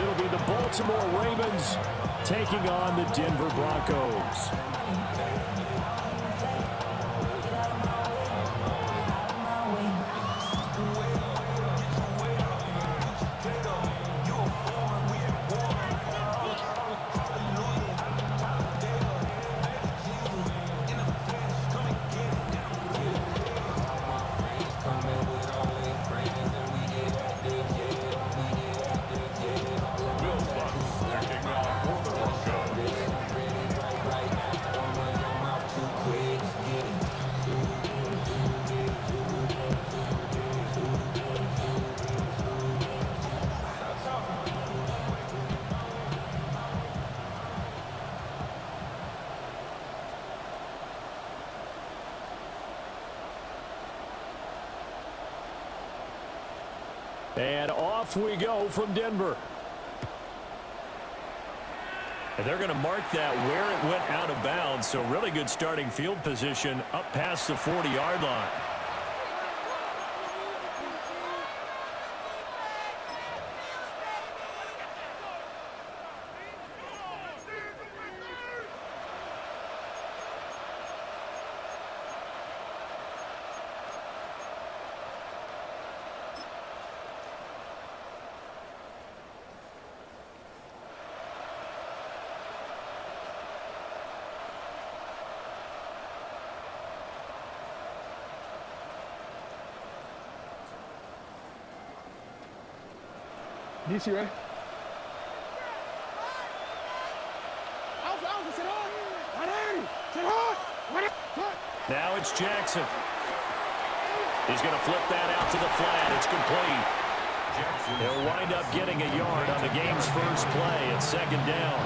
it'll be the Baltimore Ravens taking on the Denver Broncos. And off we go from Denver. And they're going to mark that where it went out of bounds. So really good starting field position up past the 40-yard line. DC, right? Now it's Jackson. He's going to flip that out to the flat. It's complete. He'll wind up getting a yard on the game's first play at second down.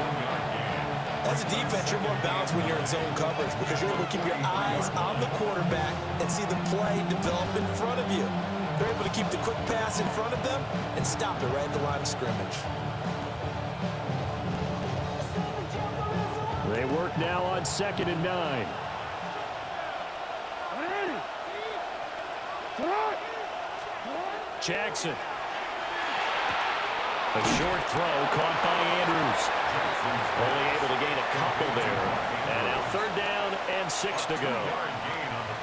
As a defense, you're more balanced when you're in zone coverage because you're able to keep your eyes on the quarterback and see the play develop in front of you. They're able to keep the quick pass in front of them and stop it right at the line of scrimmage. They work now on 2nd and 9. Jackson. A short throw caught by Andrews. Only able to gain a couple there. And now 3rd down and 6 to go.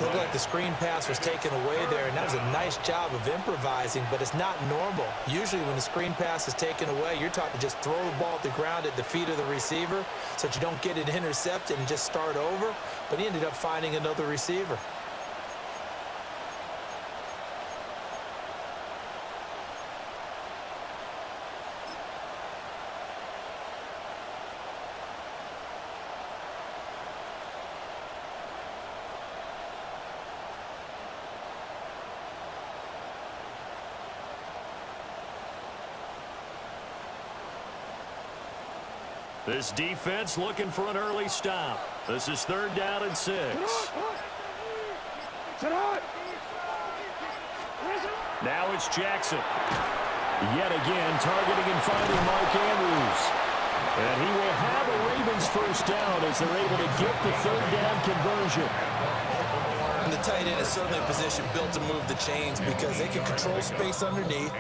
Looked like the screen pass was taken away there, and that was a nice job of improvising, but it's not normal. Usually when the screen pass is taken away, you're taught to just throw the ball at the ground at the feet of the receiver so that you don't get it intercepted and just start over, but he ended up finding another receiver. This defense looking for an early stop. This is 3rd down and 6. Now it's Jackson. Yet again targeting and finding Mark Andrews. And he will have a Ravens first down as they're able to get the 3rd down conversion. And the tight end is certainly a position built to move the chains because they can control space underneath.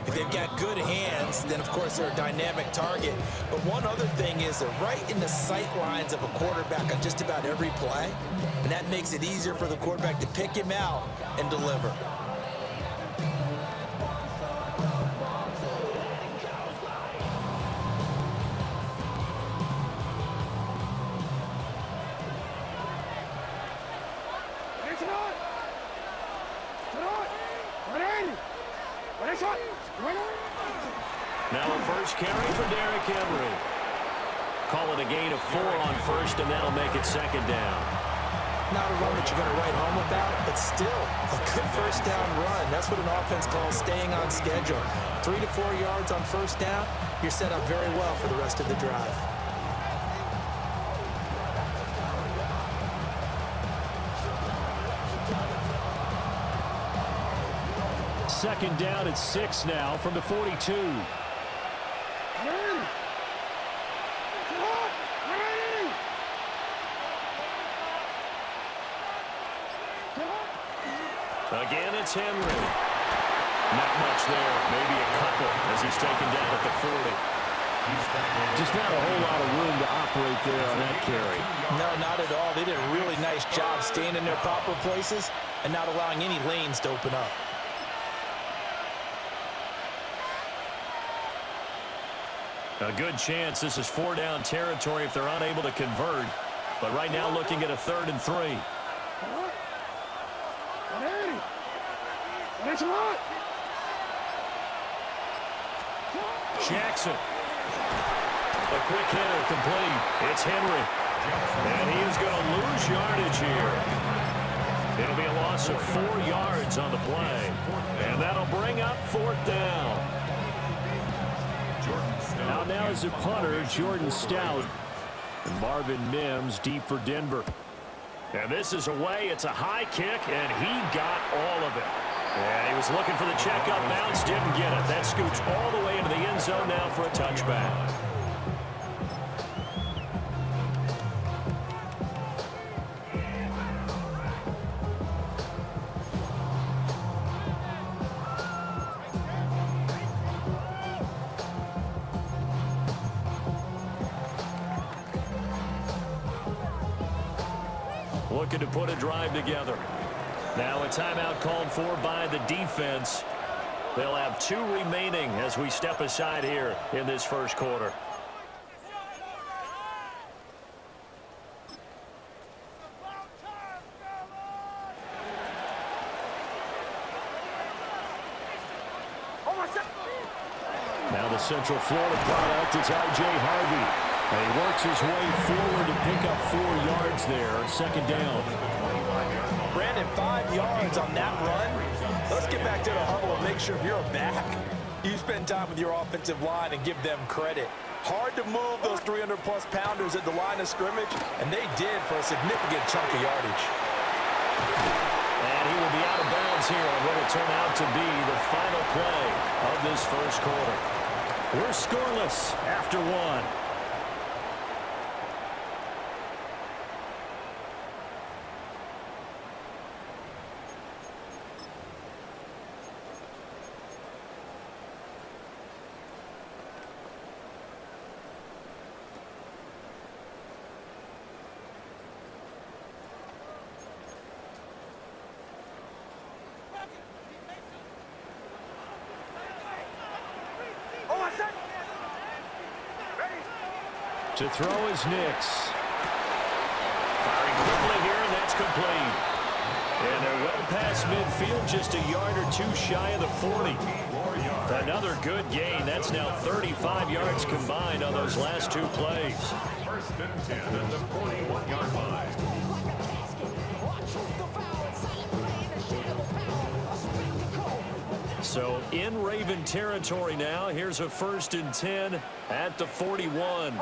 If they've got good hands, then of course they're a dynamic target. But one other thing is they're right in the sight lines of a quarterback on just about every play. And that makes it easier for the quarterback to pick him out and deliver. Now a first carry for Derrick Henry. Call it a gain of 4 on first, and that'll make it 2nd down. Not a run that you're going to write home about, but still a good first down run. That's what an offense calls staying on schedule. 3 to 4 yards on first down, you're set up very well for the rest of the drive. Second down at 6 now from the 42. Again, it's Henry. Not much there. Maybe a couple as he's taken down at the 40. Just not a whole lot of room to operate there on that carry. No, not at all. They did a really nice job staying in their proper places and not allowing any lanes to open up. A good chance this is 4-down territory if they're unable to convert. But right now looking at a 3rd and 3. Jackson. A quick hitter complete. It's Henry. And he is going to lose yardage here. It'll be a loss of 4 yards on the play. And that'll bring up 4th down. Now is the punter, Jordan Stout. And Marvin Mims deep for Denver. And this is away. It's a high kick, and he got all of it. And he was looking for the checkup bounce, didn't get it. That scoots all the way into the end zone now for a touchback. Looking to put a drive together. Now a timeout called for by the defense. They'll have 2 remaining as we step aside here in this first quarter. Now the Central Florida product is R.J. Harvey. And he works his way forward to pick up 4 yards there. 2nd down. Brandon, 5 yards on that run. Let's get back to the huddle and make sure you're back. You spend time with your offensive line and give them credit. Hard to move those 300-plus pounders at the line of scrimmage, and they did for a significant chunk of yardage. And he will be out of bounds here on what will turn out to be the final play of this first quarter. We're scoreless after 1. To throw is Nix. Firing quickly here, and that's complete. And they're well past midfield, just a yard or 2 shy of the 40. Another good gain. That's now 35 yards combined on those last 2 plays. 1st and 10 at the 41-yard line. So in Raven territory now. Here's a 1st and 10 at the 41.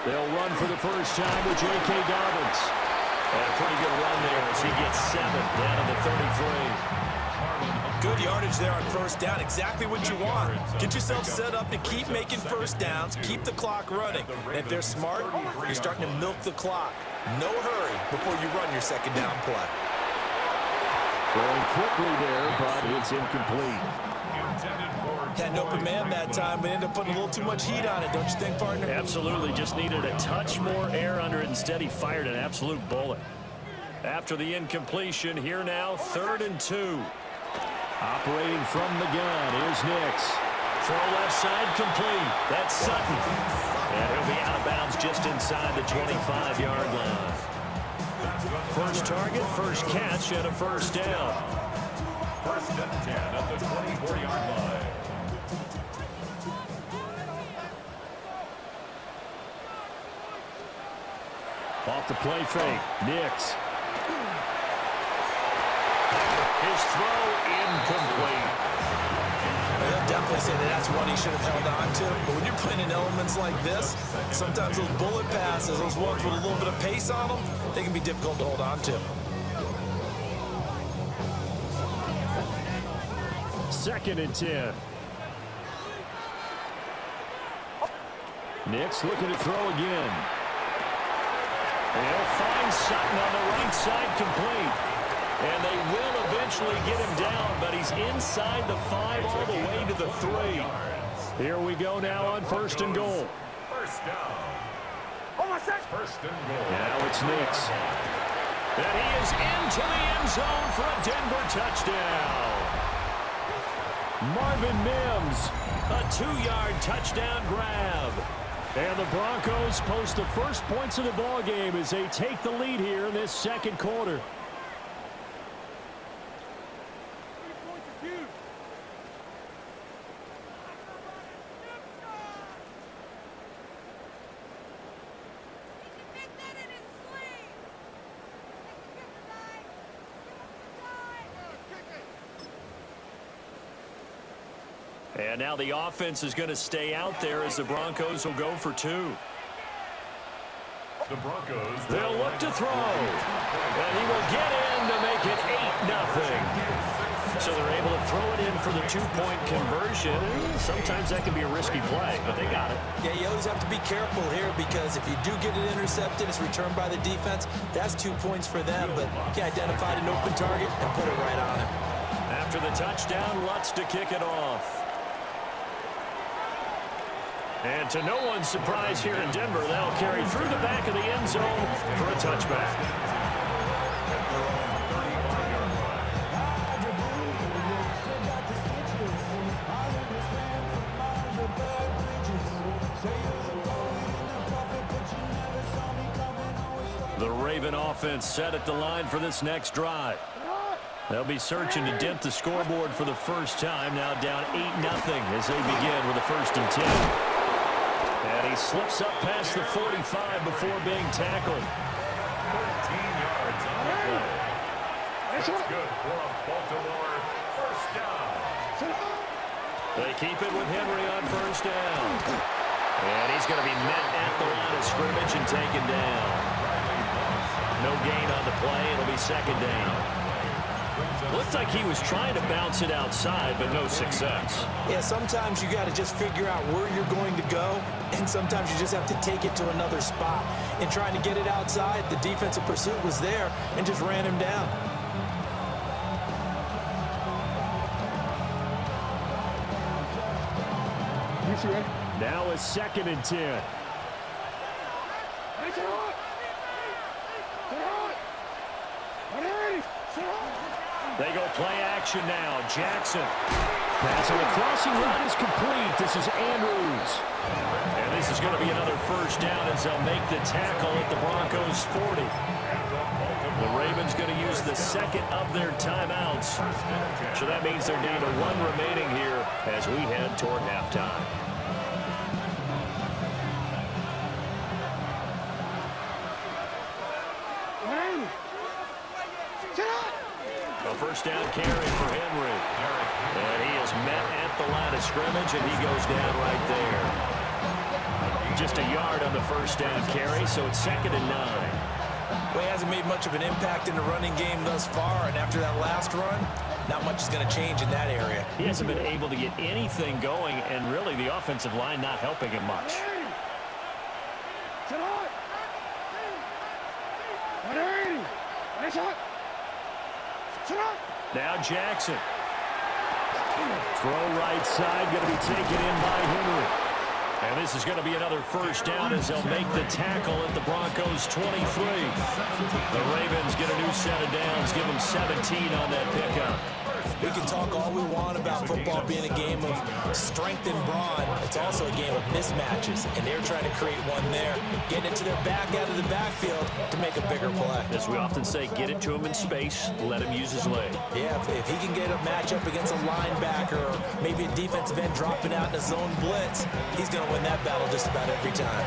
They'll run for the first time with J.K. Dobbins. And a pretty good run there as he gets 7 down to the 33. Good yardage there on 1st down. Exactly what you want. Get yourself set up to keep making 1st downs. Keep the clock running. And if they're smart, you're starting to milk the clock. No hurry before you run your 2nd down play. Throwing quickly there, but it's incomplete. Had an open man that time, but ended up putting a little too much heat on it, don't you think, partner? Absolutely. Just needed a touch more air under it. Instead, he fired an absolute bullet. After the incompletion, here now, 3rd and 2. Operating from the gun, here's Nix. Throw left side, complete. That's Sutton. And he'll be out of bounds just inside the 25-yard line. First target, first catch, and a 1st down. 1st and 10 at the 24-yard line. Off the play fake, Nix. His throw incomplete. They'll definitely say that that's one he should have held on to. But when you're playing in elements like this, sometimes those bullet passes, those ones with a little bit of pace on them, they can be difficult to hold on to. 2nd and 10. Nix looking to throw again. And he'll find Sutton on the right side, complete. And they will eventually get him down, but he's inside the 5 all the way to the 3. Here we go now on 1st and goal. First down. First and goal. Now it's Nix. And he is into the end zone for a Denver touchdown. Marvin Mims, a 2-yard touchdown grab. And the Broncos post the first points of the ball game as they take the lead here in this second quarter. And now the offense is going to stay out there as the Broncos will go for 2. The Broncos. They'll look to throw. And he will get in to make it 8-0. So they're able to throw it in for the 2-point conversion. Sometimes that can be a risky play, but they got it. Yeah, you always have to be careful here because if you do get it intercepted, it's returned by the defense. That's 2 points for them, but he identified an open target and put it right on him. After the touchdown, Lutz to kick it off. And to no one's surprise here in Denver, that'll carry through the back of the end zone for a touchback. The Raven offense set at the line for this next drive. They'll be searching to dent the scoreboard for the first time, now down 8-0 as they begin with a 1st and 10. And he slips up past the 45 before being tackled. 13 yards on the play. It's good for a Baltimore first down. They keep it with Henry on 1st down. And he's going to be met at the line of scrimmage and taken down. No gain on the play. It'll be 2nd down. Looked like he was trying to bounce it outside, but no success. Yeah, sometimes you got to just figure out where you're going to go, and sometimes you just have to take it to another spot. In trying to get it outside, the defensive pursuit was there and just ran him down. Now a 2nd and 10. They go play action now. Jackson. Passing the crossing route is complete. This is Andrews. And this is going to be another 1st down as they'll make the tackle at the Broncos 40. The Ravens going to use the 2nd of their timeouts. So that means they're down to 1 remaining here as we head toward halftime. A 1st down carry for Henry. And he is met at the line of scrimmage, and he goes down right there. Just a yard on the 1st down carry, so it's 2nd and 9. Well, he hasn't made much of an impact in the running game thus far, and after that last run, not much is going to change in that area. He hasn't been able to get anything going, and really the offensive line not helping him much. Now Jackson. Throw right side, going to be taken in by Henry. And this is going to be another 1st down as they'll make the tackle at the Broncos 23. The Ravens get a new set of downs, give them 17 on that pickup. We can talk all we want about football being a game of strength and brawn. It's also a game of mismatches, and they're trying to create one there, getting it to their back out of the backfield to make a bigger play. As we often say, get it to him in space, let him use his leg. Yeah, if he can get a matchup against a linebacker or maybe a defensive end dropping out in a zone blitz, he's going to win that battle just about every time.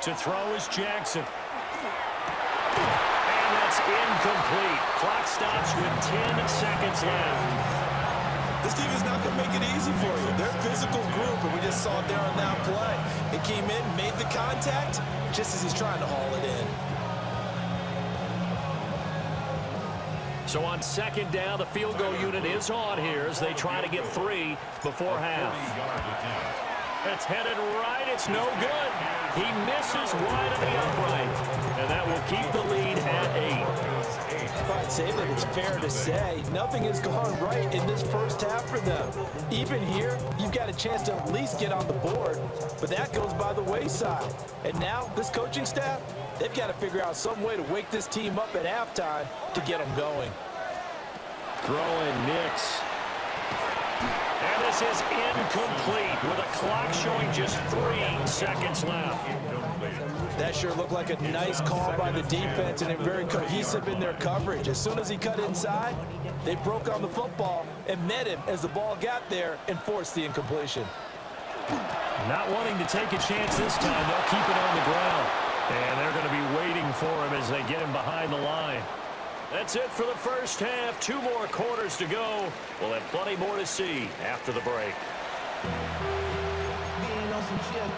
To throw is Jackson. And That's incomplete. Clock stops with 10 seconds left. This team is not going to make it easy for you. They're a physical group, and we just saw it there on that play. It came in, made the contact, just as he's trying to haul it in. So on second down, the field goal unit is on here as they try to get 3 before half. It's headed right. It's no good. He misses wide of the upright. And that will keep the lead at 8. I'd say that it's fair to say nothing has gone right in this first half for them. Even here, you've got a chance to at least get on the board, but that goes by the wayside. And now, this coaching staff, they've got to figure out some way to wake this team up at halftime to get them going. Throwing Nix. And this is incomplete with a clock showing just 3 seconds left. That sure looked like a nice call by the defense, and they're very cohesive in their coverage. As soon as he cut inside, they broke on the football and met him as the ball got there and forced the incompletion. Not wanting to take a chance this time, they'll keep it on the ground. And they're going to be waiting for him as they get him behind the line. That's it for the first half. 2 more quarters to go. We'll have plenty more to see after the break. Being on some chill.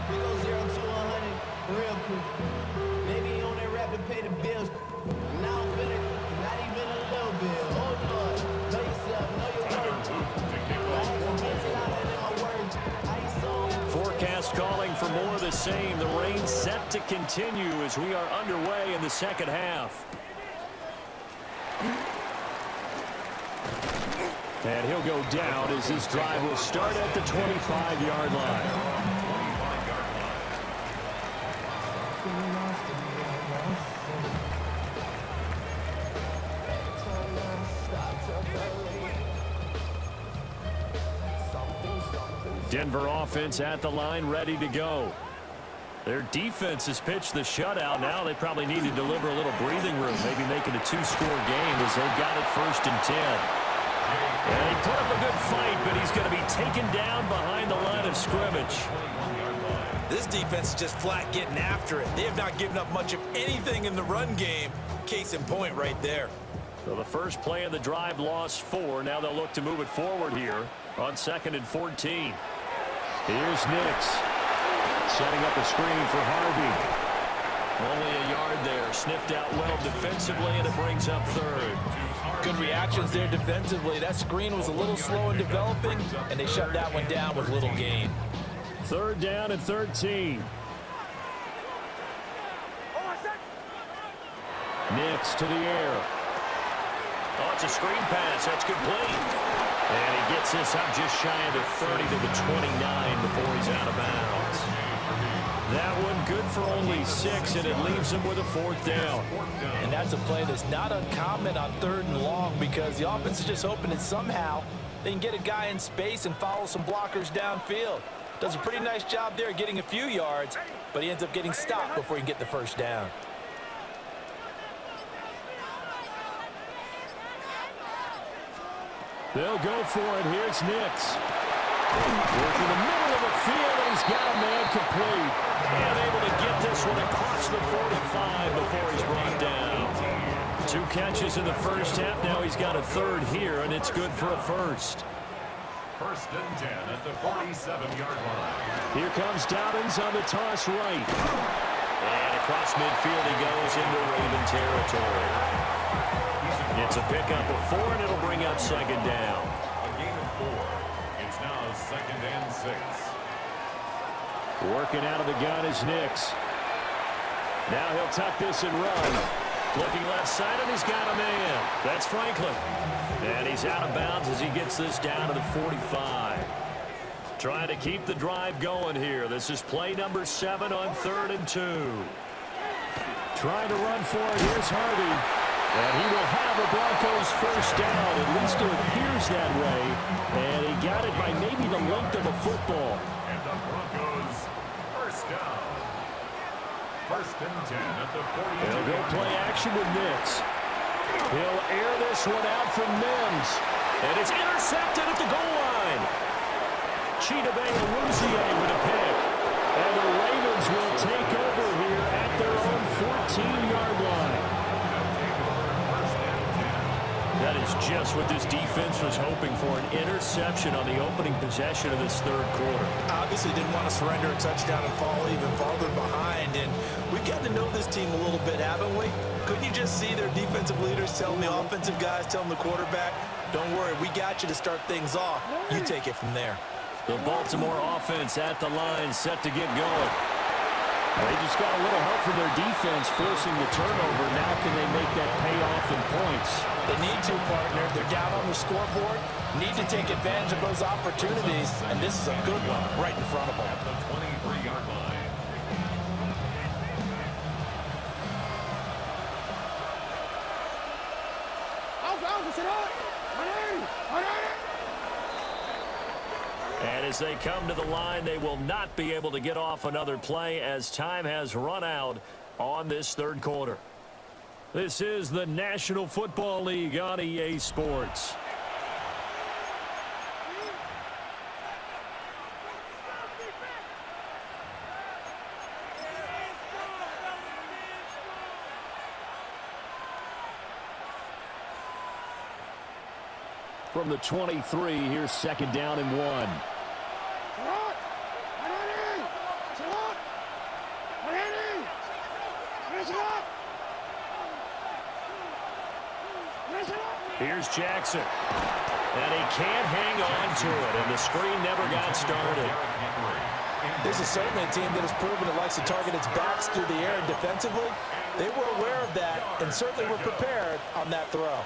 We go 0 to 100 real quick. Maybe on that rap to pay the bills. Now I'm feeling not even a little bit. Oh Lord, know yourself, know your worth. Forecast calling for more of the same. The rain set to continue as we are underway in the second half. And he'll go down as this drive will start at the 25-yard line. Denver offense at the line, ready to go. Their defense has pitched the shutout. Now they probably need to deliver a little breathing room, maybe make it a 2-score game as they've got it 1st and 10. And he put up a good fight, but he's going to be taken down behind the line of scrimmage. This defense is just flat getting after it. They have not given up much of anything in the run game. Case in point right there. So the first play of the drive lost 4. Now they'll look to move it forward here on 2nd and 14. Here's Nix. Setting up a screen for Harvey. Only a yard there. Sniffed out well defensively, and it brings up 3rd. Good reactions there defensively. That screen was a little slow in developing, and they shut that one down with little gain. 3rd down and 13. Nix to the air. Oh, it's a screen pass. That's complete. And he gets this up just shy of the 30 to the 29 before he's out of bounds. That one good for only 6, and it leaves him with a 4th down. And that's a play that's not uncommon on 3rd and long because the offense is just hoping that somehow they can get a guy in space and follow some blockers downfield. Does a pretty nice job there getting a few yards, but he ends up getting stopped before he can get the 1st down. They'll go for it. Here's Nix. Working the middle of the field, and he's got a man complete. And able to get this one across the 45 before he's brought down. 2 catches in the first half. Now he's got a 3rd here, and it's good for a 1st. 1st and 10 at the 47-yard line. Here comes Dobbins on the toss right. And across midfield he goes into Raven territory. It's a pickup of 4, and it'll bring up 2nd down. A gain of 4. It's now 2nd and 6. Working out of the gun is Nix. Now he'll tuck this and run. Looking left side, and he's got a man. That's Franklin. And he's out of bounds as he gets this down to the 45. Trying to keep the drive going here. This is play number 7 on 3rd and 2. Trying to run for it. Here's Harvey. And he will have the Broncos 1st down. At least it appears that way. And he got it by maybe the length of a football. And the Broncos 1st down. 1st and 10 at the 40. They'll go play action with Nix. He'll air this one out from Mims. And it's intercepted at the goal line. Chidobe Awuzie with a pick. And the Ravens will take over here at their own 14-yard line. That is just what this defense was hoping for, an interception on the opening possession of this third quarter. Obviously didn't want to surrender a touchdown and fall even farther behind. And we've gotten to know this team a little bit, haven't we? Couldn't you just see their defensive leaders telling the offensive guys, telling the quarterback, don't worry, we got you to start things off. You take it from there. The Baltimore offense at the line, set to get going. They just got a little help from their defense forcing the turnover. Now can they make that pay off in points? They need to, partner. They're down on the scoreboard. Need to take advantage of those opportunities, and this is a good one right in front of them. At the 23-yard line. And as they come to the line, they will not be able to get off another play as time has run out on this third quarter. This is the National Football League on EA Sports. From the 23, here's second down and 1. Here's Jackson. And he can't hang on to it, and the screen never got started. This is certainly a team that has proven it likes to target its backs through the air and defensively. They were aware of that and certainly were prepared on that throw.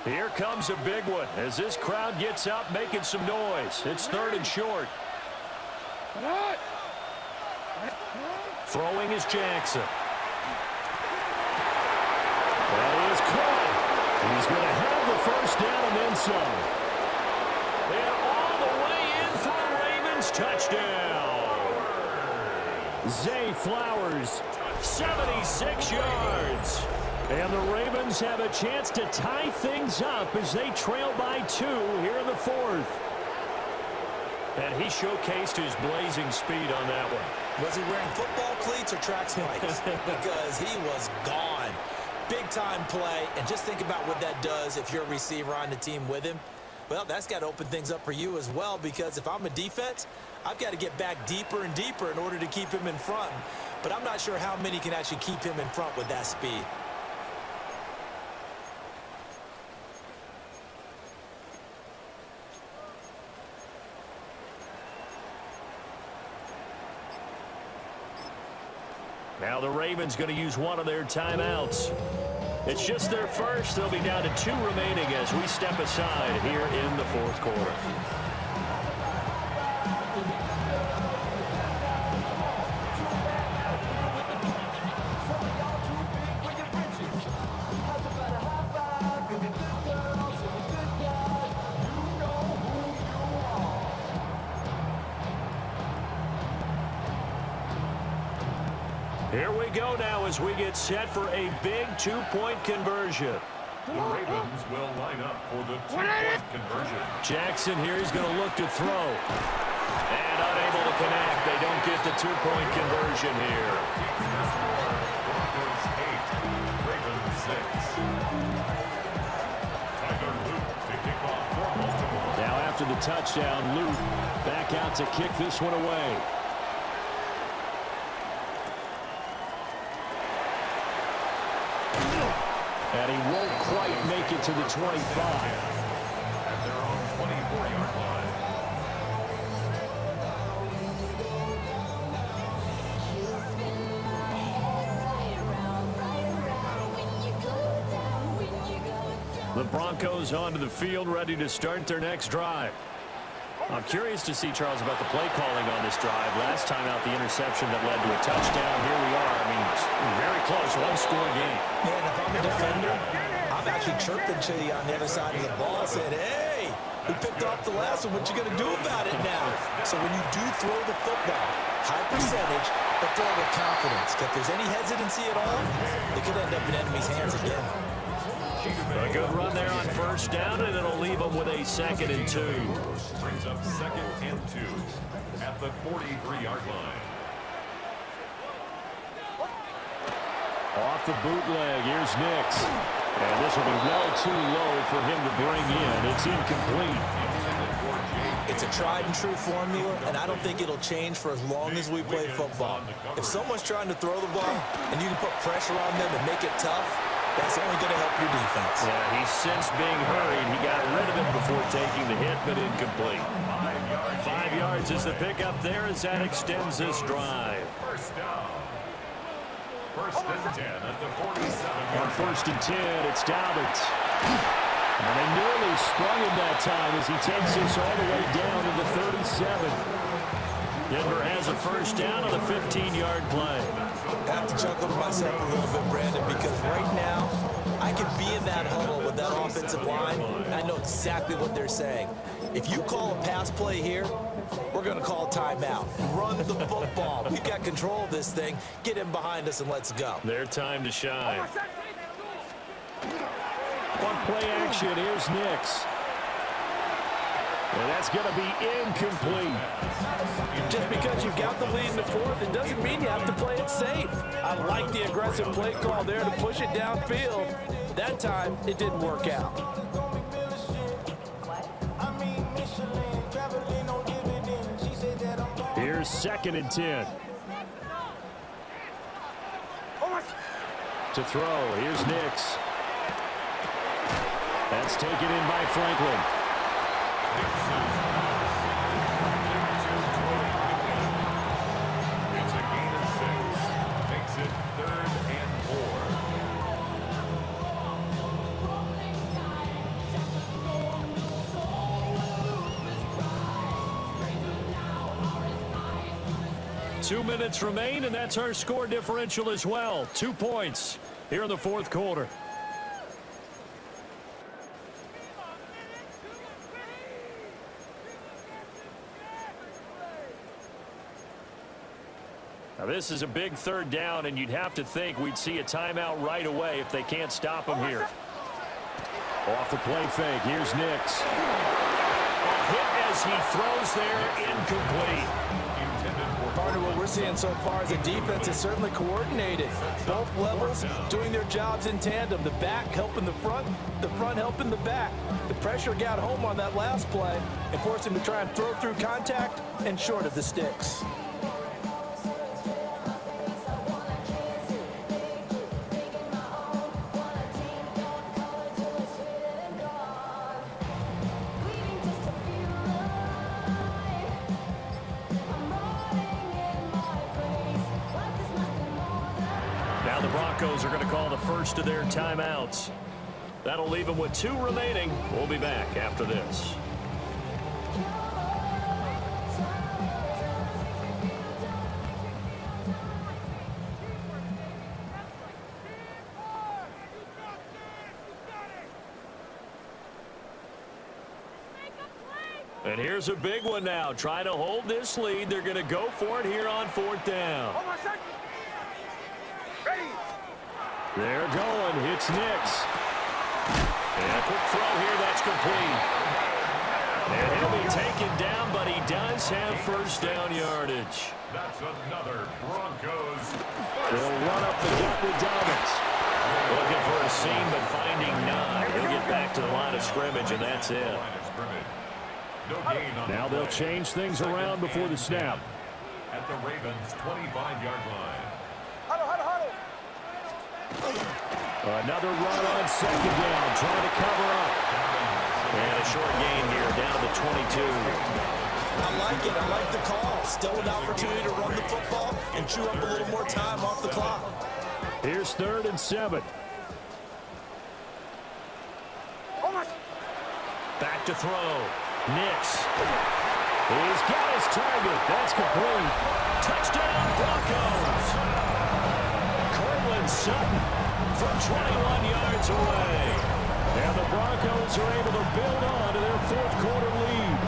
Here comes a big one as this crowd gets up making some noise. It's third and short. Throwing is Jackson. That is caught. He's going to have the first down and then some. And all the way in for a Ravens touchdown. Zay Flowers, 76 yards. And the Ravens have a chance to tie things up as they trail by 2 here in the fourth. And he showcased his blazing speed on that one. Was he wearing football cleats or track spikes? Because he was gone. Big-time play, and just think about what that does if you're a receiver on the team with him. Well, that's got to open things up for you as well, because if I'm a defense, I've got to get back deeper and deeper in order to keep him in front. But I'm not sure how many can actually keep him in front with that speed. Now the Ravens going to use one of their timeouts. It's just their first. They'll be down to 2 remaining as we step aside here in the fourth quarter. Here we go now as we get set for a big 2-point conversion. The Ravens will line up for the 2-point conversion. Jackson here is going to look to throw. And unable to connect. They don't get the 2-point conversion here. Broncos 8, Ravens 6. Tyler Luke to kick off for Baltimore. Now after the touchdown, Luke back out to kick this one away. And he won't quite make it to the 25. At their own 24-yard line. The Broncos onto the field, ready to start their next drive. I'm curious to see, Charles, about the play calling on this drive. Last time out, the interception that led to a touchdown. Here we are. I mean, very close, one-score game. Man, if I'm a defender, I'm actually chirping to you on the other side of the ball, saying, hey, we picked off the last one. What you going to do about it now? So when you do throw the football, high percentage, but throw with confidence. If there's any hesitancy at all, it could end up in enemy's hands again. A good run there on first down, and it'll leave them with a 2nd and 2. Brings up 2nd and 2 at the 43-yard line. Off the bootleg, here's Nix. And this will be well too low for him to bring in. It's incomplete. It's a tried and true formula, and I don't think it'll change for as long as we play football. If someone's trying to throw the ball and you can put pressure on them and make it tough, that's only going to help your defense. Yeah, he's sensed being hurried. He got rid of it before taking the hit, but incomplete. 5 yards is the pickup there as that extends this drive. First down. First and 10 at the 47. On first and 10, it's Dobbins. And they nearly sprung him that time as he takes this all the way down to the 37. Denver has a first down on a 15-yard play. I have to chuckle to myself a little bit, Brandon, because right now I could be in that huddle with that offensive line, and I know exactly what they're saying. If you call a pass play here, we're going to call a timeout. Run the football. We've got control of this thing. Get him behind us and let's go. Their time to shine. One play action. Here's Nix. And that's going to be incomplete. Just because you've got the lead in the fourth, it doesn't mean you have to play it safe. I like the aggressive play call there to push it downfield. That time, it didn't work out. Here's second and 10. To throw. Here's Nix. That's taken in by Franklin. It's a gain of 6. Makes it 3rd and 4. Two minutes remain, and that's our score differential as well. 2 points here in the fourth quarter. Now this is a big third down, and you'd have to think we'd see a timeout right away if they can't stop him here. Off the play fake, here's Nix. A hit as he throws there, incomplete. Part of what we're seeing so far is the defense is certainly coordinated. Both levels doing their jobs in tandem. The back helping the front helping the back. The pressure got home on that last play and forced him to try and throw through contact and short of the sticks. Broncos are going to call the first of their timeouts. That'll leave them with 2 remaining. We'll be back after this. And here's a big one now. Trying to hold this lead. They're going to go for it here on 4th down. They're going. It's Nix. And a quick throw here. That's complete. And he'll be taken down, but he does have first down yardage. That's another Broncos. They'll run up the gut with Dobbins. Looking for a seam, but finding none. He'll get back to the line of scrimmage, and that's it. Now they'll change things around before the snap. At the Ravens' 25-yard line. Another run on second down, trying to cover up. And a short gain here, down to 22. I like it. I like the call. Still an opportunity to run the football and chew up a little more time off the clock. Here's 3rd and 7. Back to throw. Nix. He's got his target. That's complete. Touchdown, Broncos. Cortland Sutton from 21 yards away. And the Broncos are able to build on to their fourth quarter lead.